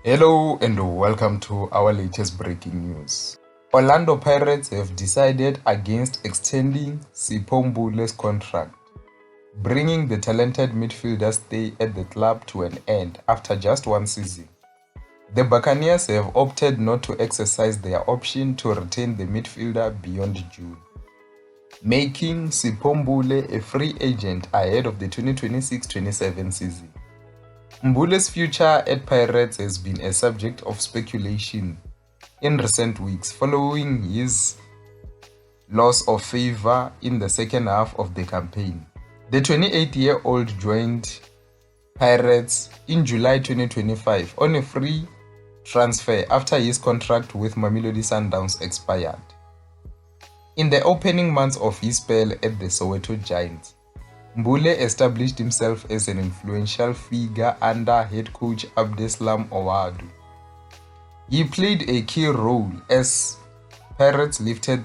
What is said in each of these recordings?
Hello and welcome to our latest breaking news. Orlando Pirates have decided against extending Sipho Mbule's contract, bringing the talented midfielder's stay at the club to an end after just one season. The Buccaneers have opted not to exercise their option to retain the midfielder beyond June, making Sipho Mbule a free agent ahead of the 2026-27 season. Mbule's future at Pirates has been a subject of speculation in recent weeks following his loss of favor in the second half of the campaign. The 28-year-old joined Pirates in July 2025 on a free transfer after his contract with Mamelodi Sundowns expired. In the opening months of his spell at the Soweto Giants, Mbule established himself as an influential figure under head coach Abdeslam Ouaddou. He played a key role as Pirates lifted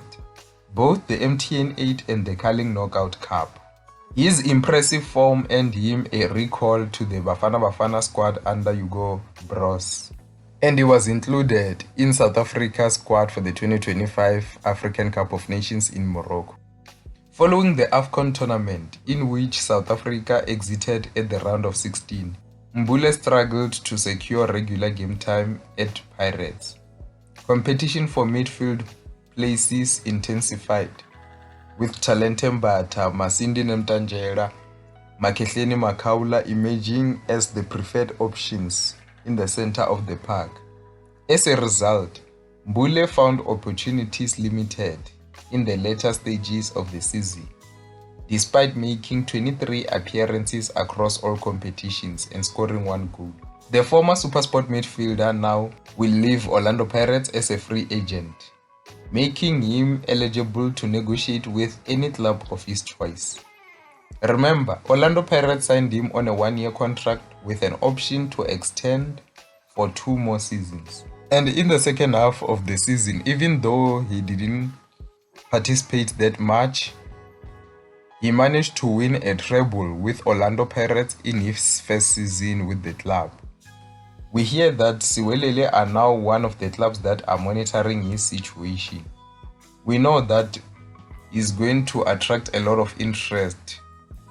both the MTN 8 and the Carling Knockout Cup. His impressive form earned him a recall to the Bafana Bafana squad under Hugo Broos, and he was included in South Africa's squad for the 2025 African Cup of Nations in Morocco. Following the AFCON tournament, in which South Africa exited at the round of 16, Mbule struggled to secure regular game time at Pirates. Competition for midfield places intensified, with Talente Mbata, Masindi Mtanjela, Makehleni Makaula emerging as the preferred options in the center of the park. As a result, Mbule found opportunities limited in the later stages of the season, despite making 23 appearances across all competitions and scoring 1 goal. The former SuperSport midfielder now will leave Orlando Pirates as a free agent, making him eligible to negotiate with any club of his choice. Remember, Orlando Pirates signed him on a 1-year contract with an option to extend for 2 more seasons. And in the second half of the season, even though he didn't participate that much, he managed to win a treble with Orlando Pirates in his first season with the club. We hear that Siwelele are now one of the clubs that are monitoring his situation. We know that he's going to attract a lot of interest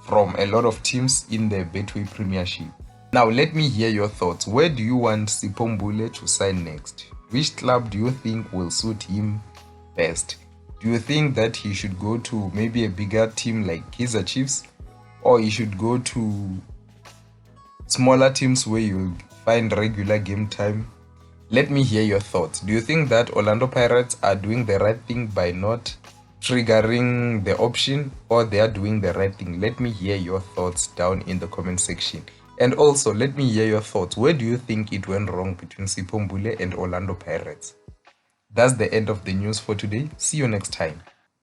from a lot of teams in the Betway Premiership. Now let me hear your thoughts. Where do you want Sipho Mbule to sign next? Which club do you think will suit him best? Do you think that he should go to maybe a bigger team like Kaizer Chiefs, or he should go to smaller teams where you'll find regular game time? Let me hear your thoughts. Do you think that Orlando Pirates are doing the right thing by not triggering the option, or they are doing the right thing? Let me hear your thoughts down in the comment section. And also, let me hear your thoughts. Where do you think it went wrong between Sipho Mbule and Orlando Pirates? That's the end of the news for today. See you next time.